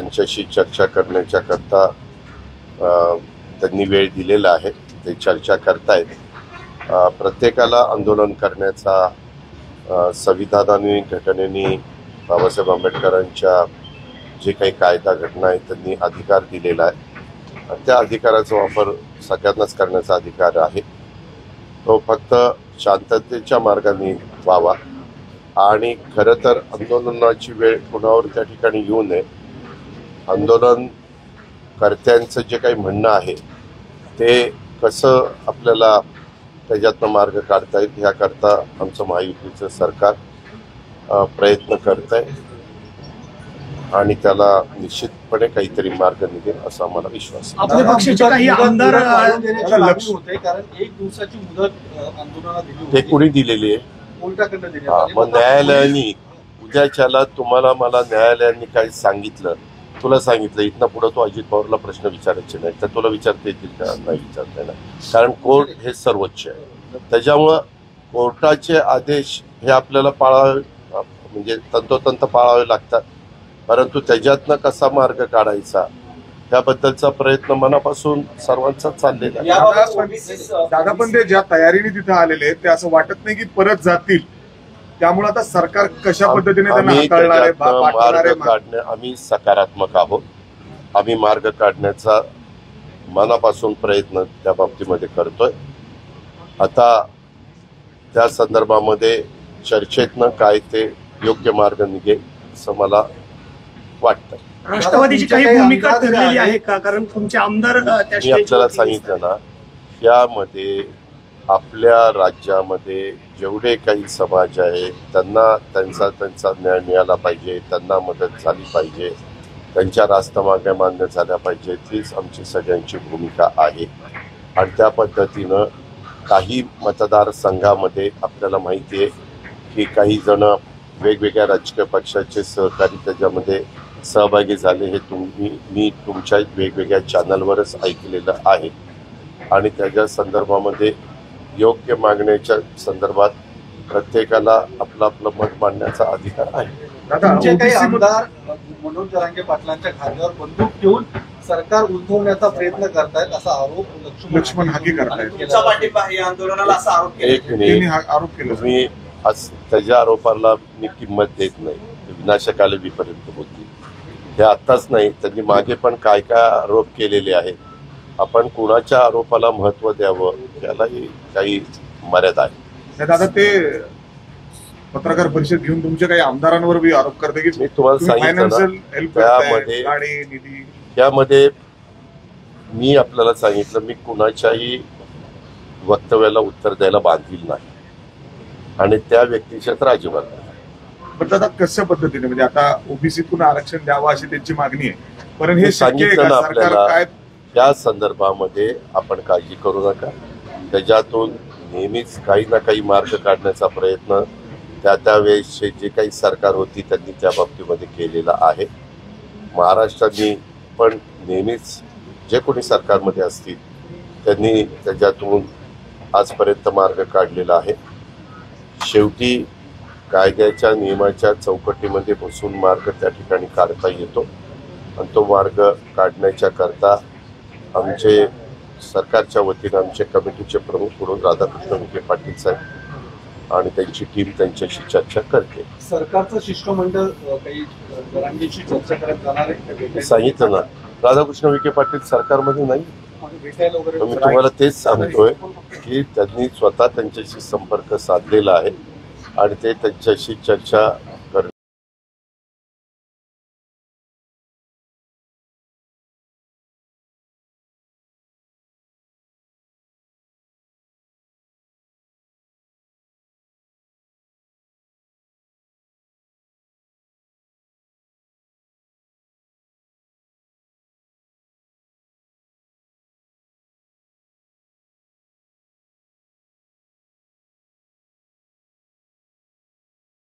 त्यांच्याशी चर्चा करण्याच्या करता त्यांनी वेळ दिलेला आहे. ते चर्चा करतायत. प्रत्येकाला आंदोलन करण्याचा संविधानाने घटनेने बाबासाहेब आंबेडकरांच्या जे काही कायदा घटना आहेत त्यांनी अधिकार दिलेला आहे. त्या अधिकाराचा वापर सगळ्यांनाच करण्याचा अधिकार आहे. तो फक्त शांततेच्या मार्गाने व्हावा आणि खरं तर आंदोलनाची वेळ कोणावर त्या ठिकाणी येऊ नये. आंदोलन कर्त्यांचं जे काही म्हणणं आहे ते कसं आपल्याला त्याच्यातनं मार्ग काढता येईल ह्याकरता आमचं महायुतीचं सरकार प्रयत्न करत आहे आणि त्याला निश्चितपणे काहीतरी मार्ग निघेल असा आम्हाला विश्वास आहे. आपल्या पक्षाचे काही आमदार लक्ष होते कारण 1 दिवसाची मुदत आंदोलनाला दिली ते कुणी दिलेली आहे? कोर्टाकडनं देण्यात आली. मग न्यायालयाने उद्याच्याला तुम्हाला मला न्यायालयाने काही सांगितलं, तुला सांगितलं इथनं पुढे तू अजित पवारला प्रश्न विचारायचे नाही तर तुला विचारता येतील का? नाही विचारता येणार, कारण कोर्ट हे सर्वोच्च आहे. त्याच्यामुळं कोर्टाचे आदेश हे आपल्याला पाळावे म्हणजे तंतोतंत पाळावे लागतात. परंतु त्याच्यातनं कसा मार्ग काढायचा त्याबद्दलचा प्रयत्न मनापासून सर्वांचाच चाललेला आहे. दादा पण ते ज्या तयारीने तिथे आलेले आहेत ते असं वाटत नाही की परत जातील, त्यामुळे आता सरकार कशा पद्धतीने त्यांना हाताळणार आहे, मार्ग काढणे आम्ही सकारात्मक आहोत. आम्ही मार्ग काढण्याचा मनापासून प्रयत्न त्या बाबतीमध्ये करतोय. आता त्या संदर्भामध्ये चर्चेतनं काय ते योग्य मार्ग निघेल असं मला वाटतं. राष्ट्रवादीची काही भूमिका ठरलेली आहे का? कारण तुमचे आमदार मी आपल्याला सांगितलं ना, यामध्ये आपल्या राज्यामध्ये जेवढे काही समाज आहे त्यांना त्यांचा न्याय मिळाला पाहिजे, त्यांना मदत झाली पाहिजे, त्यांच्या रास्त मागण्या मान्य झाल्या पाहिजे, तीच आमची सगळ्यांची भूमिका आहे. आणि त्या पद्धतीनं काही मतदारसंघामध्ये आपल्याला माहिती आहे की काही जण वेगवेगळ्या राजकीय पक्षाचे सहकारी त्याच्यामध्ये सहभागी झाले. हे मी तुमच्या वेगवेगळ्या चॅनलवरच ऐकलेलं आहे आणि त्याच्या संदर्भामध्ये योग्य मागण्याच्या संदर्भात प्रत्येकाला आपलं आपलं मत मांडण्याचा अधिकार आहे. तुमचे काही आमदार मनोज जरांगे पाटलांच्या खांद्यावर बंदूक ठेवून सरकार उलथवण्याचा प्रयत्न करतायत असा आरोप लक्ष्मण हाके करतायत. एक मिनिट, आरोप केला मी आज त्याच्या आरोपाला मी किंमत देत नाही. विनाशकाले विपर्यंत बोलतील. हे आत्ताच नाही, त्यांनी मागे पण काय काय आरोप केलेले आहेत. आपण कुणाच्या आरोपाला महत्व द्यावं यालाही काही मर्यादा आहे. दादा ते पत्रकार परिषद घेऊन तुमच्या काही आमदारांवर बी आरोप करते की मी तुम्हाला सांगितलं त्यामध्ये मी आपल्याला सांगितलं मी कुणाच्याही वक्तव्याला उत्तर द्यायला बांधील नाही आणि त्या व्यक्तीच्या तर अजिबात नाही. पण दादा कशा पद्धतीने म्हणजे आता ओबीसीतून आरक्षण द्यावं अशी त्यांची मागणी आहे, पण हे सांगितलं ना आपल्याला. त्या संदर्भामध्ये आपण काळजी करू नका. त्याच्यातून नेहमीच काही ना काही मार्ग काढण्याचा प्रयत्न त्या वेळेसचे जे काही सरकार होती त्यांनी त्या बाबतीमध्ये केलेला आहे. महाराष्ट्राने पण नेहमीच जे कोणी सरकारमध्ये असतील त्यांनी त्याच्यातून आजपर्यंत मार्ग काढलेला आहे. शेवटी कायद्याच्या नियमाच्या चौकटीमध्ये बसून मार्ग त्या ठिकाणी काढता येतो आणि तो मार्ग काढण्याच्या करता आमचे सरकारच्या वतीनं आमचे कमिटीचे प्रमुख म्हणून राधाकृष्ण विखे पाटील साहेब आणि त्यांची टीम त्यांच्याशी चर्चा करते. सरकारचं शिष्टमंडळ काही जरांगेशी चर्चा करत जाणार आहे. सांगितलं ना, राधाकृष्ण विखे पाटील सरकारमध्ये नाही. मी तुम्हाला तेच सांगतोय की त्यांनी स्वतः त्यांच्याशी संपर्क साधलेला आहे आणि ते त्यांच्याशी चर्चा